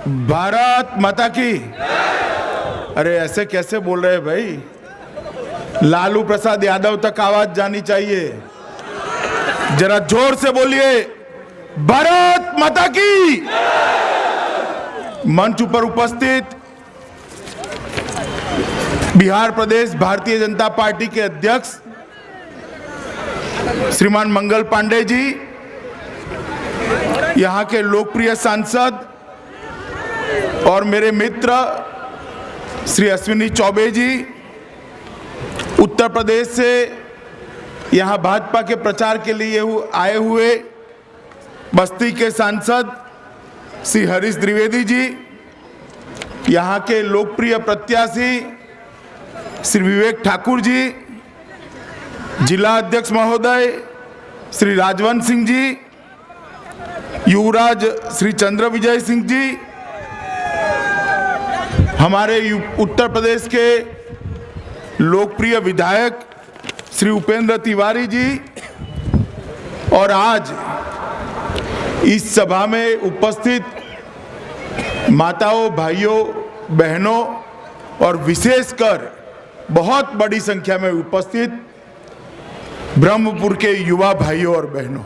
भारत माता की। अरे ऐसे कैसे बोल रहे हैं भाई? लालू प्रसाद यादव तक आवाज जानी चाहिए। जरा जोर से बोलिए, भारत माता की। मंच पर उपस्थित बिहार प्रदेश भारतीय जनता पार्टी के अध्यक्ष श्रीमान मंगल पांडे जी, यहां के लोकप्रिय सांसद और मेरे मित्र श्री अश्विनी चौबे जी, उत्तर प्रदेश से यहां भाजपा के प्रचार के लिए आए हुए बस्ती के सांसद श्री हरीश द्विवेदी जी, यहां के लोकप्रिय प्रत्याशी श्री विवेक ठाकुर जी, जिला अध्यक्ष महोदय श्री राजवंत सिंह जी, युवराज श्री चंद्र विजय सिंह जी, हमारे उत्तर प्रदेश के लोकप्रिय विधायक श्री उपेंद्र तिवारी जी, और आज इस सभा में उपस्थित माताओं, भाइयों, बहनों और विशेषकर बहुत बड़ी संख्या में उपस्थित ब्रह्मपुर के युवा भाइयों और बहनों,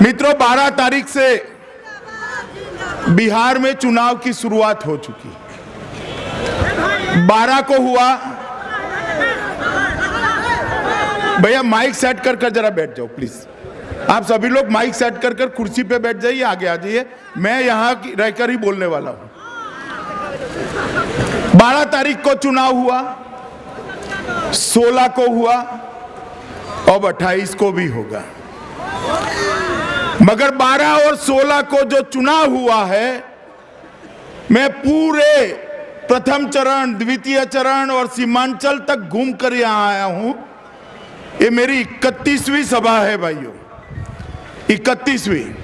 मित्रों 12 तारीख से बिहार में चुनाव की शुरुआत हो चुकी। 12 को हुआ। भैया माइक सेट कर जरा बैठ जाओ प्लीज। आप सभी लोग माइक सेट कर कुर्सी पे बैठ जाइए, आगे आ जाइए। मैं यहां रहकर ही बोलने वाला हूं। 12 तारीख को चुनाव हुआ, 16 को हुआ, अब 28 को भी होगा। मगर 12 और 16 को जो चुनाव हुआ है, मैं पूरे प्रथम चरण, द्वितीय चरण और सीमांचल तक घूम कर यहां आया हूं। ये मेरी 31वीं सभा है भाइयों, 31वीं।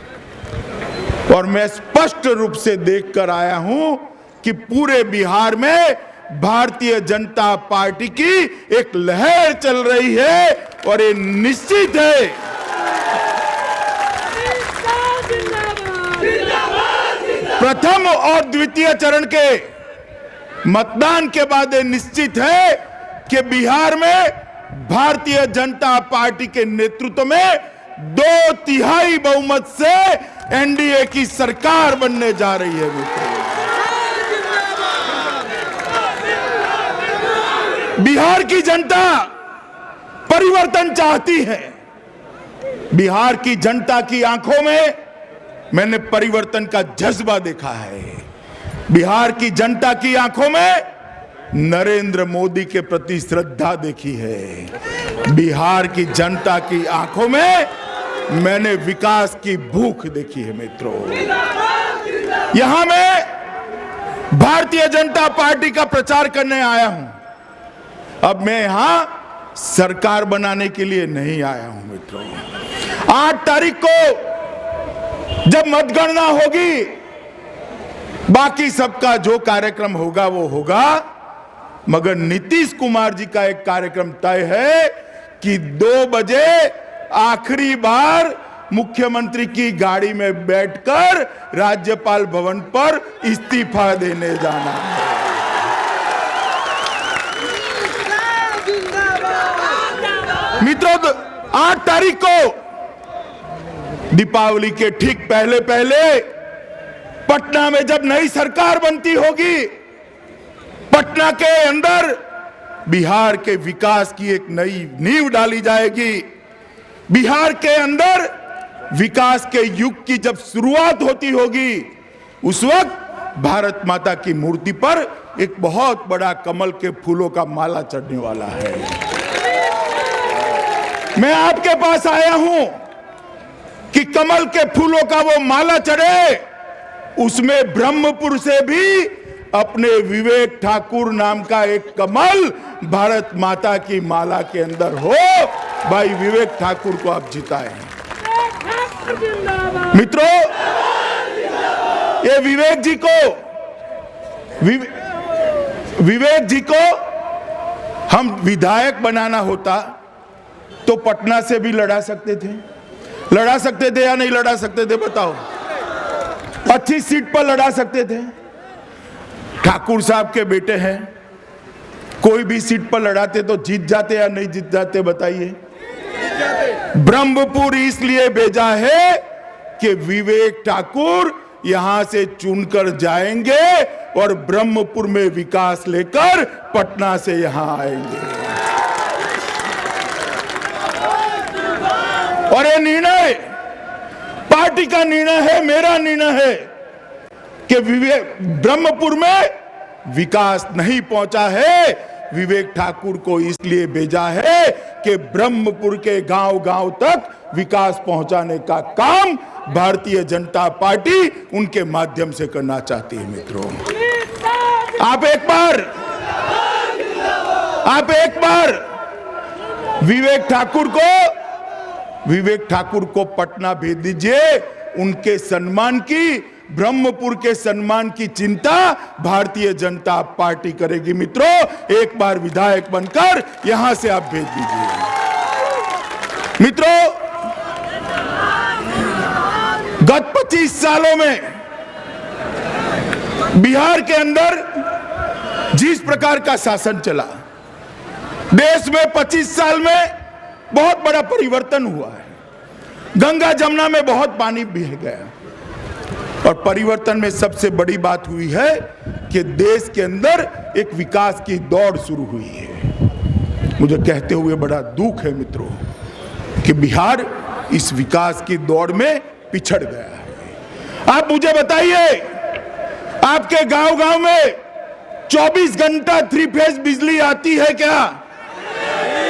और मैं स्पष्ट रूप से देखकर आया हूं कि पूरे बिहार में भारतीय जनता पार्टी की एक लहर चल रही है, और ये निश्चित है प्रथम और द्वितीय चरण के मतदान के बाद ये निश्चित है कि बिहार में भारतीय जनता पार्टी के नेतृत्व में 2/3 बहुमत से एनडीए की सरकार बनने जा रही है। बिहार की जनता परिवर्तन चाहती है। बिहार की जनता की आंखों में मैंने परिवर्तन का जज्बा देखा है। बिहार की जनता की आंखों में नरेंद्र मोदी के प्रति श्रद्धा देखी है। बिहार की जनता की आंखों में मैंने विकास की भूख देखी है। मित्रों, यहां मैं भारतीय जनता पार्टी का प्रचार करने आया हूं। अब मैं यहां सरकार बनाने के लिए नहीं आया हूं। मित्रों, 8 तारीख को जब मतगणना होगी, बाकी सबका जो कार्यक्रम होगा वो होगा, मगर नीतीश कुमार जी का एक कार्यक्रम तय है कि 2 बजे आखिरी बार मुख्यमंत्री की गाड़ी में बैठकर राज्यपाल भवन पर इस्तीफा देने जाना है। मित्रों, 8 तारीख को दीपावली के ठीक पहले पटना में जब नई सरकार बनती होगी, पटना के अंदर बिहार के विकास की एक नई नींव डाली जाएगी। बिहार के अंदर विकास के युग की जब शुरुआत होती होगी, उस वक्त भारत माता की मूर्ति पर एक बहुत बड़ा कमल के फूलों का माला चढ़ने वाला है। मैं आपके पास आया हूं कि कमल के फूलों का वो माला चढ़े, उसमें ब्रह्मपुर से भी अपने विवेक ठाकुर नाम का एक कमल भारत माता की माला के अंदर हो। भाई विवेक ठाकुर को आप जिताएं। मित्रों, ये विवेक जी को विवेक जी को हम विधायक बनाना होता तो पटना से भी लड़ा सकते थे या नहीं लड़ा सकते थे? बताओ। 25 सीट पर लड़ा सकते थे। ठाकुर साहब के बेटे हैं, कोई भी सीट पर लड़ाते तो जीत जाते या नहीं जीत जाते? बताइए। ब्रह्मपुर इसलिए भेजा है कि विवेक ठाकुर यहां से चुनकर जाएंगे और ब्रह्मपुर में विकास लेकर पटना से यहां आएंगे। और ये निर्णय पार्टी का निर्णय है, मेरा निर्णय है कि विवेक ब्रह्मपुर में विकास नहीं पहुंचा है। विवेक ठाकुर को इसलिए भेजा है कि ब्रह्मपुर के गांव-गांव तक विकास पहुंचाने का काम भारतीय जनता पार्टी उनके माध्यम से करना चाहती है। मित्रों, आप एक बार विवेक ठाकुर को पटना भेज दीजिए। उनके सम्मान की, ब्रह्मपुर के सम्मान की चिंता भारतीय जनता पार्टी करेगी। मित्रों, एक बार विधायक बनकर यहां से आप भेज दीजिए। मित्रों, गत 25 सालों में बिहार के अंदर जिस प्रकार का शासन चला, देश में 25 साल में बहुत बड़ा परिवर्तन हुआ है। गंगा जमुना में बहुत पानी बह गया और परिवर्तन में सबसे बड़ी बात हुई है कि देश के अंदर एक विकास की दौड़ शुरू हुई है। मुझे कहते हुए बड़ा दुख है मित्रों कि बिहार इस विकास की दौड़ में पिछड़ गया है। आप मुझे बताइए, आपके गांव-गांव में 24 घंटा 3 फेज बिजली आती है क्या?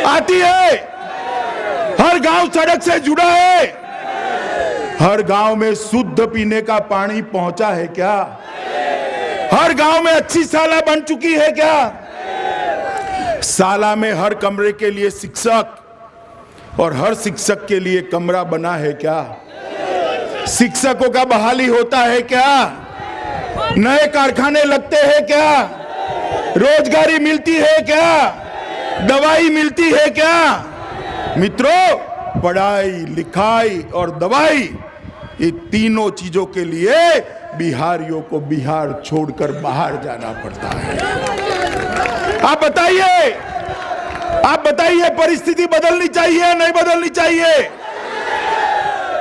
आती है। हर गांव सड़क से जुड़ा है। हर गांव में शुद्ध पीने का पानी पहुंचा है क्या? हर गांव में अच्छी शाला बन चुकी है क्या? शाला में हर कमरे के लिए शिक्षक और हर शिक्षक के लिए कमरा बना है क्या? शिक्षकों का बहाली होता है क्या? नए कारखाने लगते हैं क्या? रोजगारी मिलती है क्या? दवाई मिलती है क्या? मित्रों, पढ़ाई, लिखाई और दवाई, ये तीनों चीजों के लिए बिहारियों को बिहार छोड़कर बाहर जाना पड़ता है। आप बताइए, परिस्थिति बदलनी चाहिए या नहीं बदलनी चाहिए?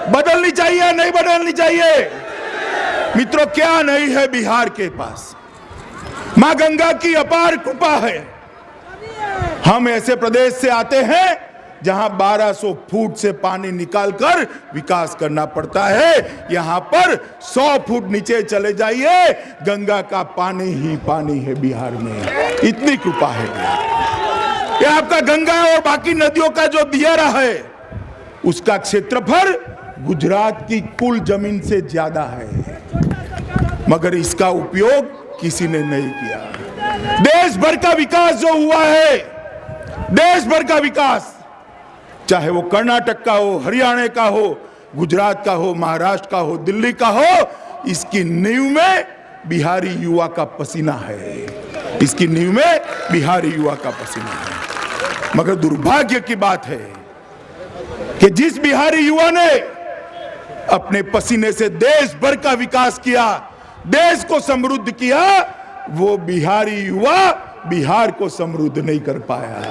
बदलनी चाहिए या नहीं बदलनी चाहिए? मित्रों, क्या नहीं है बिहार के पास? मां गंगा की अपार कृपा है। हम ऐसे प्रदेश से आते हैं जहां 1200 फुट से पानी निकालकर विकास करना पड़ता है। यहां पर 100 फुट नीचे चले जाइए, गंगा का पानी ही पानी है बिहार में। इतनी कृपा है। ये आपका गंगा और बाकी नदियों का जो दियारा है, उसका क्षेत्रफल गुजरात की कुल जमीन से ज्यादा है, मगर इसका उपयोग किसी ने नहीं किया। देश भर का विकास जो हुआ है, देश भर का विकास, चाहे वो कर्नाटक का हो, हरियाणा का हो, गुजरात का हो, महाराष्ट्र का हो, दिल्ली का हो, इसकी नींव में बिहारी युवा का पसीना है। इसकी नींव में बिहारी युवा का पसीना है। मगर दुर्भाग्य की बात है कि जिस बिहारी युवा ने अपने पसीने से देश भर का विकास किया, देश को समृद्ध किया, वो बिहारी युवा बिहार को समृद्ध नहीं कर पाया।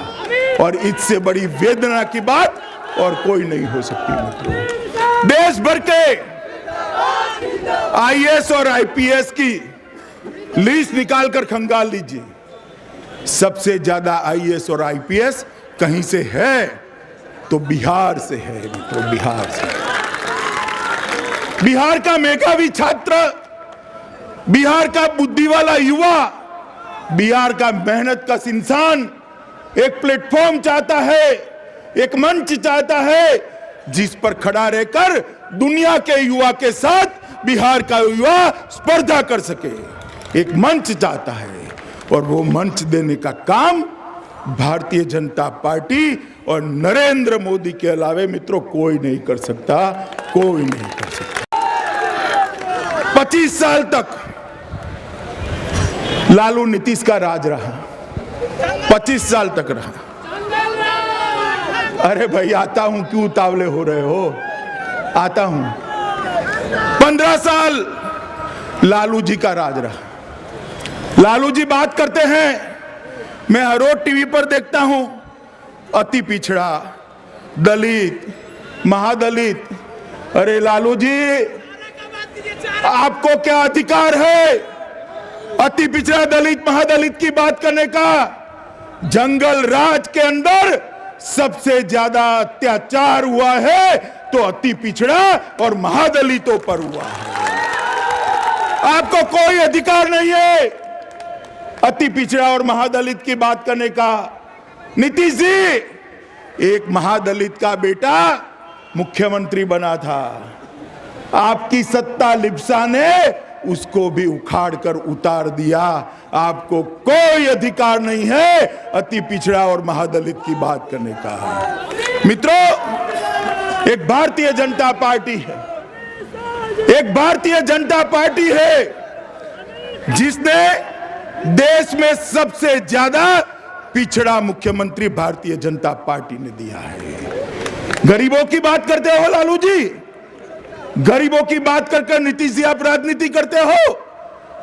और इससे बड़ी वेदना की बात और कोई नहीं हो सकती। मित्रों, देश भर के आईएएस और आईपीएस की लिस्ट निकालकर खंगाल लीजिए। सबसे ज्यादा आईएएस और आईपीएस कहीं से है तो बिहार से है। मित्रों, बिहार से। बिहार का मेधावी छात्र, बिहार का बुद्धि वाला युवा, बिहार का मेहनतकश इंसान एक प्लेटफॉर्म चाहता है, एक मंच चाहता है जिस पर खड़ा रहकर दुनिया के युवा के साथ बिहार का युवा स्पर्धा कर सके। एक मंच चाहता है और वो मंच देने का काम भारतीय जनता पार्टी और नरेंद्र मोदी के अलावे मित्रों कोई नहीं कर सकता। कोई नहीं कर सकता। 25 साल तक लालू नीतीश का राज रहा, 25 साल तक रहा। अरे भाई आता हूं, क्यों उतावले हो रहे हो, आता हूं। 15 साल लालू जी का राज रहा। लालू जी बात करते हैं, मैं हर रोज टीवी पर देखता हूं, अति पिछड़ा, दलित, महादलित। अरे लालू जी, आपको क्या अधिकार है अति पिछड़ा, दलित, महादलित की बात करने का? जंगल राज के अंदर सबसे ज्यादा अत्याचार हुआ है तो अति पिछड़ा और महादलितों पर हुआ है। आपको कोई अधिकार नहीं है अति पिछड़ा और महादलित की बात करने का। नीतीश जी, एक महादलित का बेटा मुख्यमंत्री बना था, आपकी सत्ता लिप्सा ने उसको भी उखाड़ कर उतार दिया। आपको कोई अधिकार नहीं है अति पिछड़ा और महादलित की बात करने का। मित्रों, एक भारतीय जनता पार्टी है, एक भारतीय जनता पार्टी है जिसने देश में सबसे ज्यादा पिछड़ा मुख्यमंत्री भारतीय जनता पार्टी ने दिया है। गरीबों की बात करते हो लालू जी, गरीबों की बात कर नीतीश जी आप राजनीति करते हो।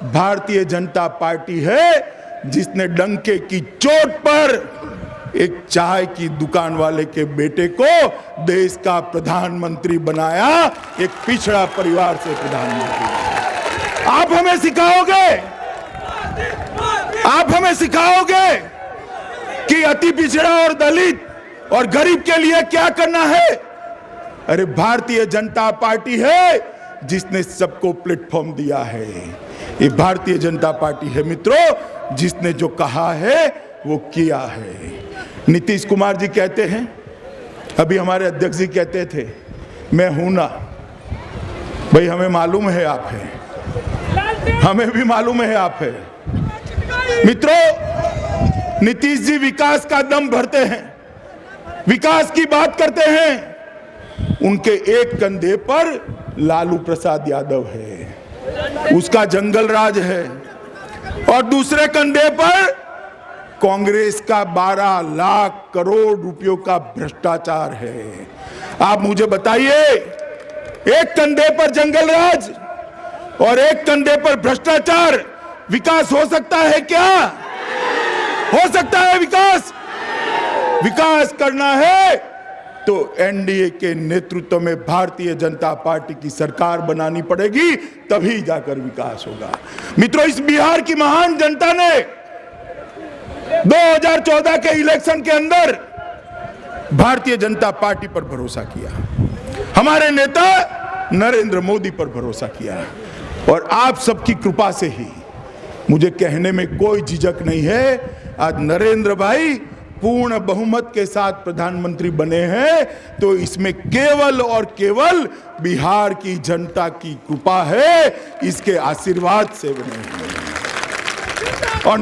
भारतीय जनता पार्टी है जिसने डंके की चोट पर एक चाय की दुकान वाले के बेटे को देश का प्रधानमंत्री बनाया, एक पिछड़ा परिवार से प्रधानमंत्री। आप हमें सिखाओगे, आप हमें सिखाओगे कि अति पिछड़ा और दलित और गरीब के लिए क्या करना है? अरे भारतीय जनता पार्टी है जिसने सबको प्लेटफॉर्म दिया है। ये भारतीय जनता पार्टी है मित्रों जिसने जो कहा है वो किया है। नीतीश कुमार जी कहते हैं, अभी हमारे अध्यक्ष जी कहते थे मैं हूं ना। भाई हमें मालूम है आप हैं, हमें भी मालूम है आप हैं। मित्रों, नीतीश जी विकास का दम भरते हैं, विकास की बात करते हैं। उनके एक कंधे पर लालू प्रसाद यादव है, उसका जंगल राज है, और दूसरे कंधे पर कांग्रेस का 12 लाख करोड़ रुपयों का भ्रष्टाचार है। आप मुझे बताइए, एक कंधे पर जंगल राज और एक कंधे पर भ्रष्टाचार, विकास हो सकता है क्या? हो सकता है विकास? विकास करना है तो एनडीए के नेतृत्व में भारतीय जनता पार्टी की सरकार बनानी पड़ेगी, तभी जाकर विकास होगा। मित्रों, इस बिहार की महान जनता ने 2014 के इलेक्शन के अंदर भारतीय जनता पार्टी पर भरोसा किया, हमारे नेता नरेंद्र मोदी पर भरोसा किया, और आप सबकी कृपा से ही मुझे कहने में कोई झिझक नहीं है, आज नरेंद्र भाई पूर्ण बहुमत के साथ प्रधानमंत्री बने हैं। तो इसमें केवल और केवल बिहार की जनता की कृपा है, इसके आशीर्वाद से बने हैं। और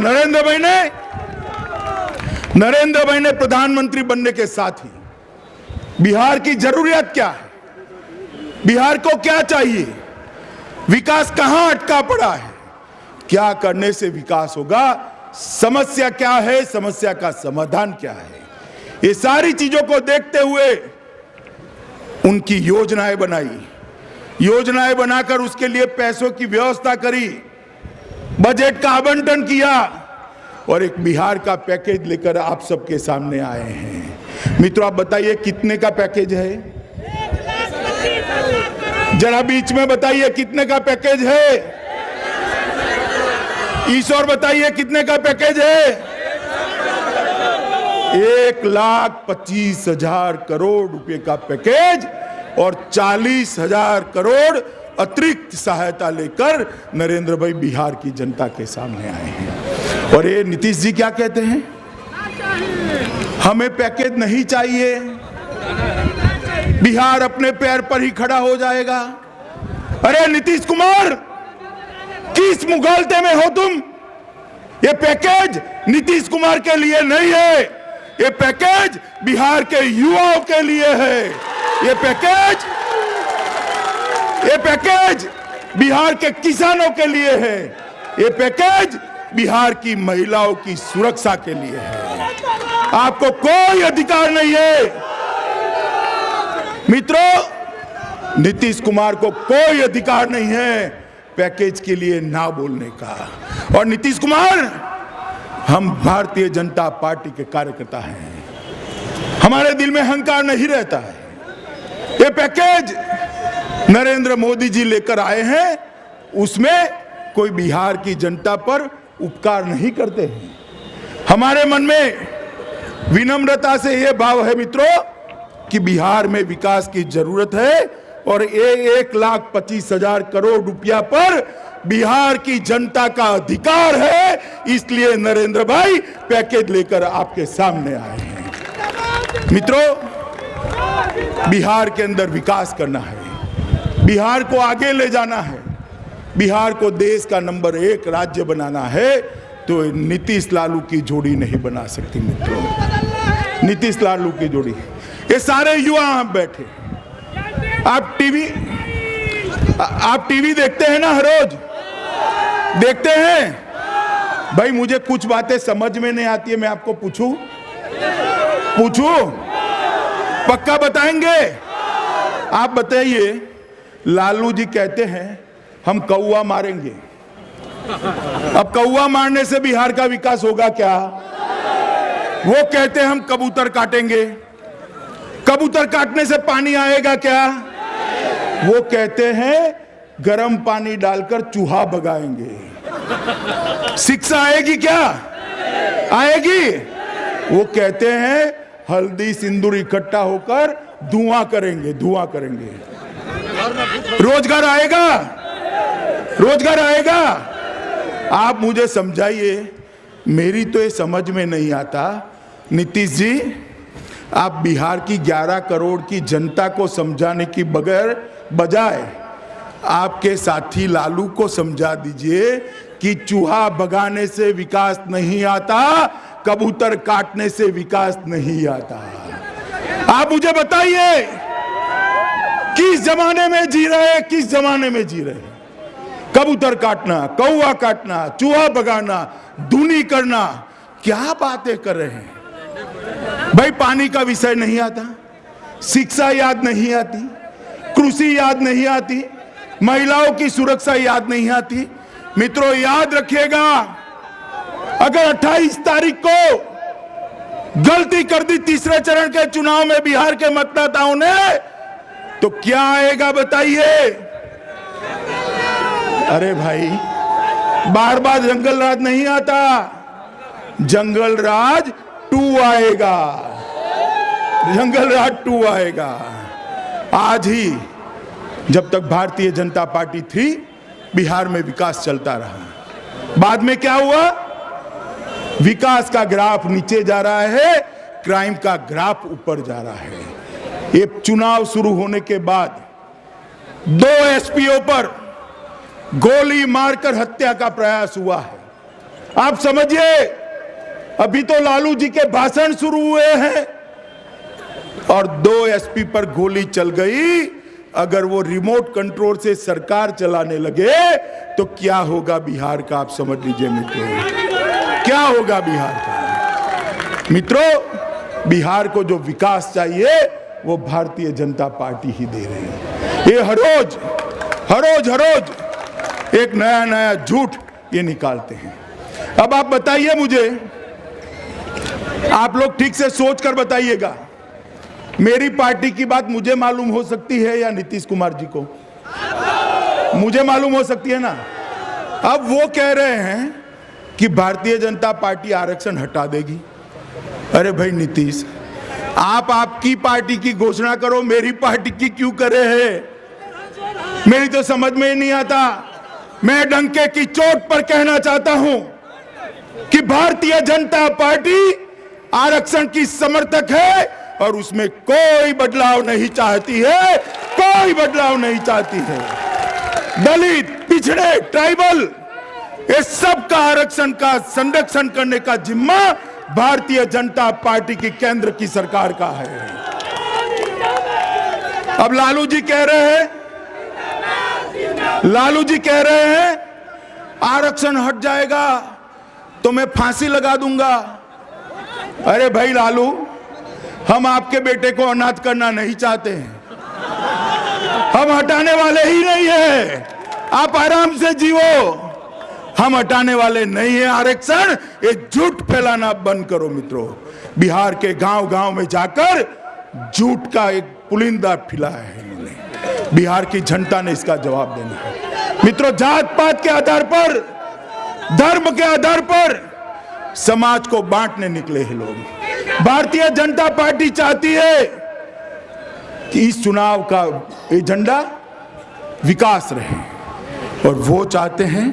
नरेंद्र भाई ने प्रधानमंत्री बनने के साथ ही बिहार की जरूरियत क्या है, बिहार को क्या चाहिए, विकास कहां अटका पड़ा है, क्या करने से विकास होगा, समस्या क्या है, समस्या का समाधान क्या है, ये सारी चीजों को देखते हुए उनकी योजनाएं बनाई, योजनाएं बनाकर उसके लिए पैसों की व्यवस्था करी, बजट का आवंटन किया और एक बिहार का पैकेज लेकर आप सबके सामने आए हैं। मित्रों, आप बताइए कितने का पैकेज है? जरा बीच में बताइए कितने का पैकेज है? ईश्वर बताइए कितने का पैकेज है? 1,25,000 करोड़ रुपए का पैकेज और 40,000 करोड़ अतिरिक्त सहायता लेकर नरेंद्र भाई बिहार की जनता के सामने आए हैं। और ये नीतीश जी क्या कहते हैं, हमें पैकेज नहीं चाहिए, बिहार अपने पैर पर ही खड़ा हो जाएगा। अरे नीतीश कुमार, किस मुगालते में हो तुम? ये पैकेज नीतीश कुमार के लिए नहीं है, ये पैकेज बिहार के युवाओं के लिए है। ये पैकेज बिहार के किसानों के लिए है। ये पैकेज बिहार की महिलाओं की सुरक्षा के लिए है। आपको कोई अधिकार नहीं है। मित्रों, नीतीश कुमार को कोई अधिकार नहीं है पैकेज के लिए ना बोलने का। और नीतीश कुमार, हम भारतीय जनता पार्टी के कार्यकर्ता हैं, हमारे दिल में अहंकार नहीं रहता है। ये पैकेज नरेंद्र मोदी जी लेकर आए हैं, उसमें कोई बिहार की जनता पर उपकार नहीं करते हैं। हमारे मन में विनम्रता से यह भाव है मित्रों कि बिहार में विकास की जरूरत है और ये 1,25,000 करोड़ रुपया पर बिहार की जनता का अधिकार है। इसलिए नरेंद्र भाई पैकेज लेकर आपके सामने आए हैं। मित्रों, बिहार के अंदर विकास करना है, बिहार को आगे ले जाना है, बिहार को देश का नंबर 1 राज्य बनाना है, तो नीतीश लालू की जोड़ी नहीं बना सकती। मित्रों, नीतीश लालू की जोड़ी, ये सारे युवा यहाँ बैठे, आप टीवी देखते हैं ना, हर रोज देखते हैं। भाई मुझे कुछ बातें समझ में नहीं आती है, मैं आपको पूछूं पक्का बताएंगे? आप बताइए, लालू जी कहते हैं हम कौवा मारेंगे, अब कौवा मारने से बिहार का विकास होगा क्या? वो कहते हैं हम कबूतर काटेंगे, कबूतर काटने से पानी आएगा क्या? वो कहते हैं गर्म पानी डालकर चूहा भगाएंगे, शिक्षा आएगी क्या? आएगी? वो कहते हैं हल्दी सिंदूर इकट्ठा होकर धुआं करेंगे। रोजगार आएगा? रोजगार आएगा? आप मुझे समझाइए, मेरी तो ये समझ में नहीं आता। नीतीश जी, आप बिहार की 11 करोड़ की जनता को समझाने की बजाय आपके साथी लालू को समझा दीजिए कि चूहा भगाने से विकास नहीं आता, कबूतर काटने से विकास नहीं आता। आप मुझे बताइए, किस जमाने में जी रहे हैं? किस जमाने में जी रहे हैं? कबूतर काटना, कौवा काटना, चूहा भगाना, धुनी करना, क्या बातें कर रहे हैं भाई? पानी का विषय नहीं आता, शिक्षा याद नहीं आती, कृषि याद नहीं आती, महिलाओं की सुरक्षा याद नहीं आती। मित्रों, याद रखिएगा, अगर 28 तारीख को गलती कर दी तीसरे चरण के चुनाव में बिहार के मतदाताओं ने, तो क्या आएगा बताइए? अरे भाई, बार बार जंगल राज नहीं आता, जंगल राज 2 आएगा, जंगल राज 2 आएगा। आज ही जब तक भारतीय जनता पार्टी थी, बिहार में विकास चलता रहा। बाद में क्या हुआ? विकास का ग्राफ नीचे जा रहा है, क्राइम का ग्राफ ऊपर जा रहा है। ये चुनाव शुरू होने के बाद 2 एसपीओ पर गोली मारकर हत्या का प्रयास हुआ है। आप समझिए, अभी तो लालू जी के भाषण शुरू हुए हैं और 2 एसपी पर गोली चल गई। अगर वो रिमोट कंट्रोल से सरकार चलाने लगे तो क्या होगा बिहार का? आप समझ लीजिए मित्रों, क्या होगा बिहार का? मित्रों, बिहार को जो विकास चाहिए वो भारतीय जनता पार्टी ही दे रही है। ये हर रोज एक नया झूठ ये निकालते हैं। अब आप बताइए मुझे, आप लोग ठीक से सोच कर बताइएगा, मेरी पार्टी की बात मुझे मालूम हो सकती है या नीतीश कुमार जी को? मुझे मालूम हो सकती है ना। अब वो कह रहे हैं कि भारतीय जनता पार्टी आरक्षण हटा देगी। अरे भाई नीतीश, आप आपकी पार्टी की घोषणा करो, मेरी पार्टी की क्यों करे हैं? मेरी तो समझ में ही नहीं आता। मैं डंके की चोट पर कहना चाहता हूं कि भारतीय जनता पार्टी आरक्षण की समर्थक है और उसमें कोई बदलाव नहीं चाहती है, कोई बदलाव नहीं चाहती है। दलित, पिछड़े, ट्राइबल, ये सब का आरक्षण का संरक्षण करने का जिम्मा भारतीय जनता पार्टी की केंद्र की सरकार का है। अब लालू जी कह रहे हैं आरक्षण हट जाएगा, तो मैं फांसी लगा दूंगा। अरे भाई लालू, हम आपके बेटे को अनाथ करना नहीं चाहते हैं, हम हटाने वाले ही नहीं है, आप आराम से जीवो, हम हटाने वाले नहीं है आरक्षण। ये झूठ फैलाना बंद करो मित्रों। बिहार के गांव गांव में जाकर झूठ का एक पुलिंदा फैलाया है इन्होंने। बिहार की जनता ने इसका जवाब देना है मित्रों। जात पात के आधार पर, धर्म के आधार पर समाज को बांटने निकले हैं लोग। भारतीय जनता पार्टी चाहती है कि इस चुनाव का एजेंडा विकास रहे, और वो चाहते हैं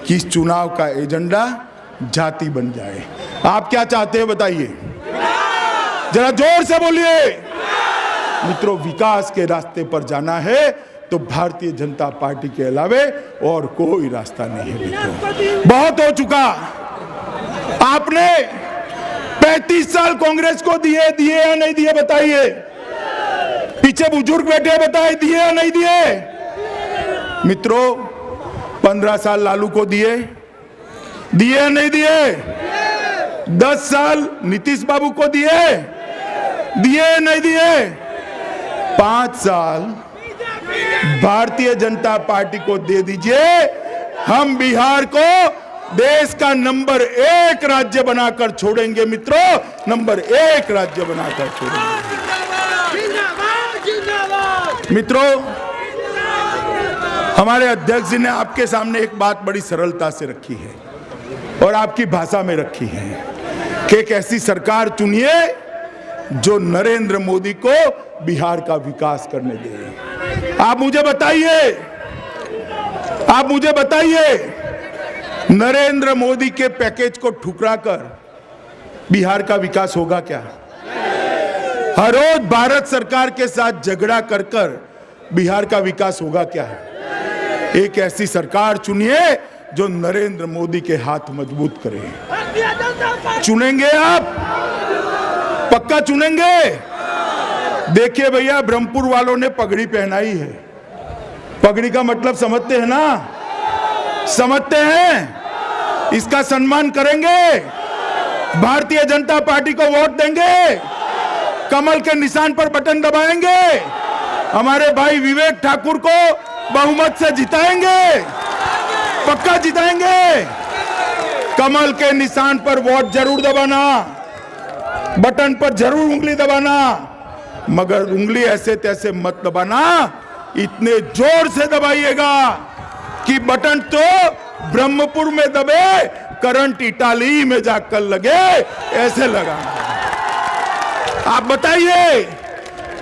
कि इस चुनाव का एजेंडा जाति बन जाए। आप क्या चाहते हैं बताइए, जरा जोर से बोलिए। मित्रों, विकास के रास्ते पर जाना है तो भारतीय जनता पार्टी के अलावे और कोई रास्ता नहीं है मित्रों। बहुत हो चुका। आपने 35 साल कांग्रेस को दिए या नहीं दिए बताइए। पीछे बुजुर्ग बैठे, बताए दिए या नहीं दिए। मित्रों, 15 साल लालू को दिए या नहीं दिए। 10 साल नीतीश बाबू को दिए या नहीं दिए। 5 साल भारतीय जनता पार्टी को दे दीजिए, हम बिहार को देश का नंबर 1 राज्य बनाकर छोड़ेंगे मित्रों, नंबर 1 राज्य बनाकर छोड़ेंगे। मित्रों, हमारे अध्यक्ष जी ने आपके सामने एक बात बड़ी सरलता से रखी है और आपकी भाषा में रखी है कि एक ऐसी सरकार चुनिए जो नरेंद्र मोदी को बिहार का विकास करने दे। आप मुझे बताइए, नरेंद्र मोदी के पैकेज को ठुकराकर बिहार का विकास होगा क्या? हर रोज भारत सरकार के साथ झगड़ा कर कर बिहार का विकास होगा क्या? एक ऐसी सरकार चुनिए जो नरेंद्र मोदी के हाथ मजबूत करे। चुनेंगे आप? पक्का चुनेंगे? देखिए भैया, ब्रह्मपुर वालों ने पगड़ी पहनाई है। पगड़ी का मतलब समझते हैं ना? समझते हैं? इसका सम्मान करेंगे, भारतीय जनता पार्टी को वोट देंगे, कमल के निशान पर बटन दबाएंगे, हमारे भाई विवेक ठाकुर को बहुमत से जिताएंगे, पक्का जिताएंगे। कमल के निशान पर वोट जरूर दबाना, बटन पर जरूर उंगली दबाना, मगर उंगली ऐसे तैसे मत दबाना, इतने जोर से दबाइएगा कि बटन तो ब्रह्मपुर में दबे, करंट इटाली में जाकर लगे, ऐसे लगा। आप बताइए,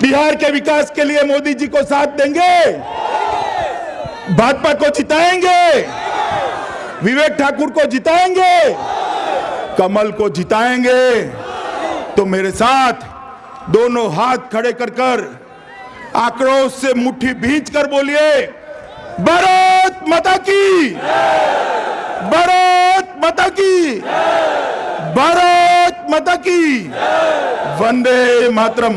बिहार के विकास के लिए मोदी जी को साथ देंगे? भाजपा को जिताएंगे, विवेक ठाकुर को जिताएंगे, कमल को जिताएंगे? तो मेरे साथ दोनों हाथ खड़े कर कर आक्रोश से मुट्ठी भींच कर बोलिए, भारत माता की, भारत माता की, भारत माता की, वंदे मातरम।